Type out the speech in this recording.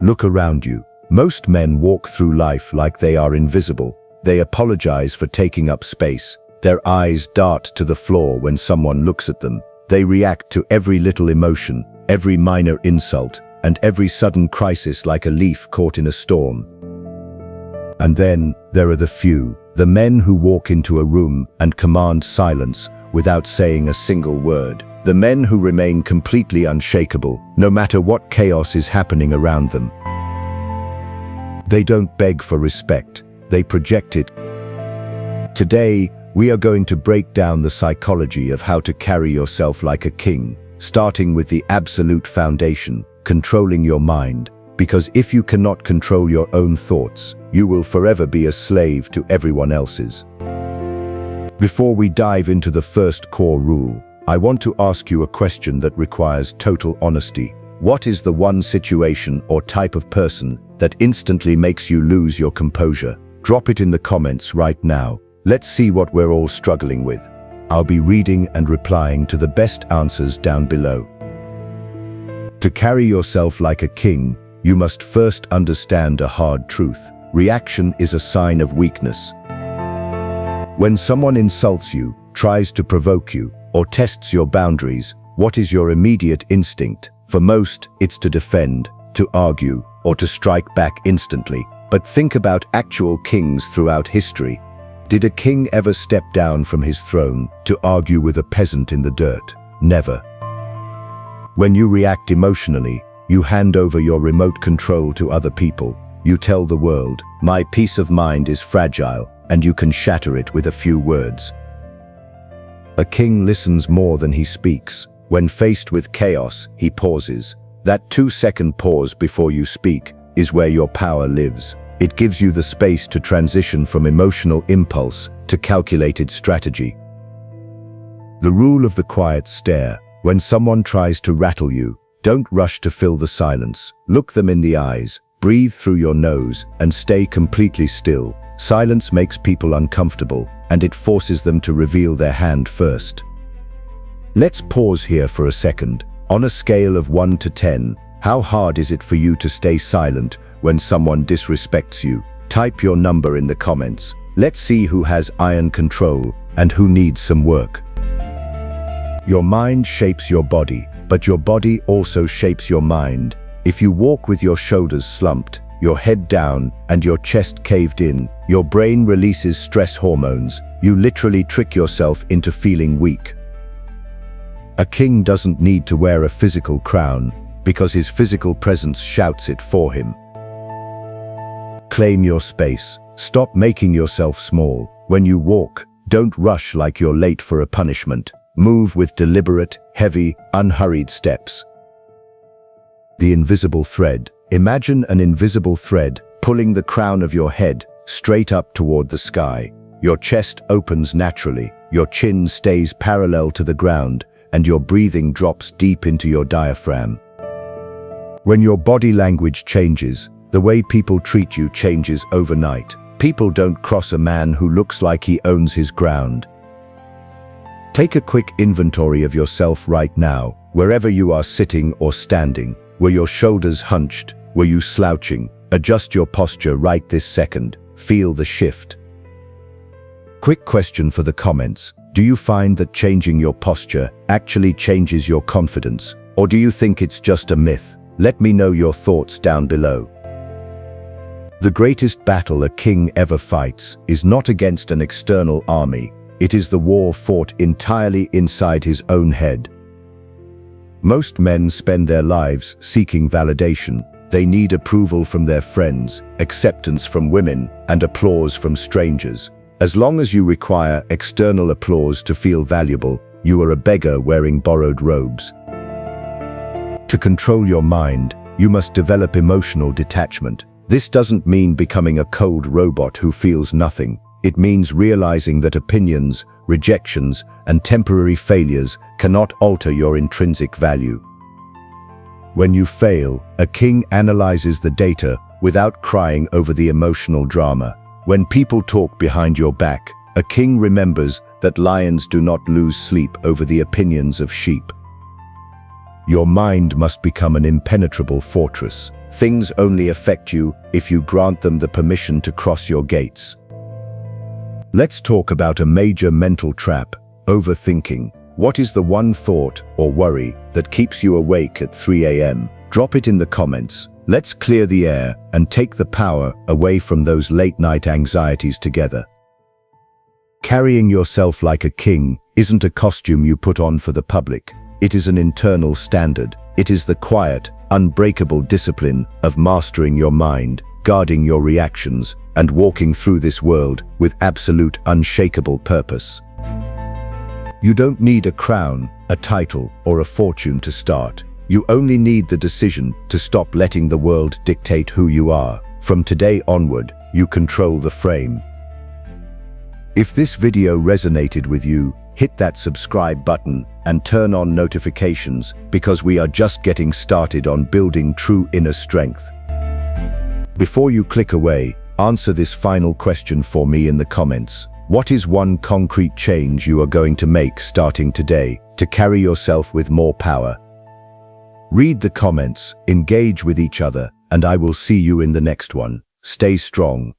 Look around you. Most men walk through life like they are invisible. They apologize for taking up space. Their eyes dart to the floor when someone looks at them. They react to every little emotion, every minor insult, and every sudden crisis like a leaf caught in a storm. And then there are the few, the men who walk into a room and command silence without saying a single word. The men who remain completely unshakable, no matter what chaos is happening around them. They don't beg for respect, they project it. Today, we are going to break down the psychology of how to carry yourself like a king, starting with the absolute foundation, controlling your mind. Because if you cannot control your own thoughts, you will forever be a slave to everyone else's. Before we dive into the first core rule, I want to ask you a question that requires total honesty. What is the one situation or type of person that instantly makes you lose your composure? Drop it in the comments right now. Let's see what we're all struggling with. I'll be reading and replying to the best answers down below. To carry yourself like a king, you must first understand a hard truth. Reaction is a sign of weakness. When someone insults you, tries to provoke you, or tests your boundaries, what is your immediate instinct? For most, it's to defend, to argue, or to strike back instantly. But think about actual kings throughout history. Did a king ever step down from his throne to argue with a peasant in the dirt? Never. When you react emotionally, you hand over your remote control to other people. You tell the world, my peace of mind is fragile, and you can shatter it with a few words. A king listens more than he speaks. When faced with chaos, he pauses. That 2-second pause before you speak is where your power lives. It gives you the space to transition from emotional impulse to calculated strategy. The rule of the quiet stare. When someone tries to rattle you, don't rush to fill the silence. Look them in the eyes, breathe through your nose, and stay completely still. Silence makes people uncomfortable, and it forces them to reveal their hand first. Let's pause here for a second. On a scale of 1 to 10, how hard is it for you to stay silent when someone disrespects you? Type your number in the comments. Let's see who has iron control and who needs some work. Your mind shapes your body, but your body also shapes your mind. If you walk with your shoulders slumped, your head down, and your chest caved in, your brain releases stress hormones. You literally trick yourself into feeling weak. A king doesn't need to wear a physical crown, because his physical presence shouts it for him. Claim your space. Stop making yourself small. When you walk, don't rush like you're late for a punishment. Move with deliberate, heavy, unhurried steps. The invisible thread. Imagine an invisible thread pulling the crown of your head straight up toward the sky. Your chest opens naturally, your chin stays parallel to the ground, and your breathing drops deep into your diaphragm. When your body language changes, the way people treat you changes overnight. People don't cross a man who looks like he owns his ground. Take a quick inventory of yourself right now, wherever you are sitting or standing. Were your shoulders hunched? Were you slouching? Adjust your posture right this second. Feel the shift. Quick question for the comments. Do you find that changing your posture actually changes your confidence? Or do you think it's just a myth? Let me know your thoughts down below. The greatest battle a king ever fights is not against an external army. It is the war fought entirely inside his own head. Most men spend their lives seeking validation. They need approval from their friends, acceptance from women, and applause from strangers. As long as you require external applause to feel valuable, you are a beggar wearing borrowed robes. To control your mind, you must develop emotional detachment. This doesn't mean becoming a cold robot who feels nothing. It means realizing that opinions, rejections, and temporary failures cannot alter your intrinsic value. When you fail, a king analyzes the data without crying over the emotional drama. When people talk behind your back, a king remembers that lions do not lose sleep over the opinions of sheep. Your mind must become an impenetrable fortress. Things only affect you if you grant them the permission to cross your gates. Let's talk about a major mental trap: overthinking. What is the one thought or worry that keeps you awake at 3 a.m.? Drop it in the comments. Let's clear the air and take the power away from those late-night anxieties together. Carrying yourself like a king isn't a costume you put on for the public. It is an internal standard. It is the quiet, unbreakable discipline of mastering your mind, guarding your reactions, and walking through this world with absolute unshakable purpose. You don't need a crown, a title, or a fortune to start. You only need the decision to stop letting the world dictate who you are. From today onward, you control the frame. If this video resonated with you, hit that subscribe button and turn on notifications, because we are just getting started on building true inner strength. Before you click away, answer this final question for me in the comments. What is one concrete change you are going to make starting today to carry yourself with more power? Read the comments, engage with each other, and I will see you in the next one. Stay strong,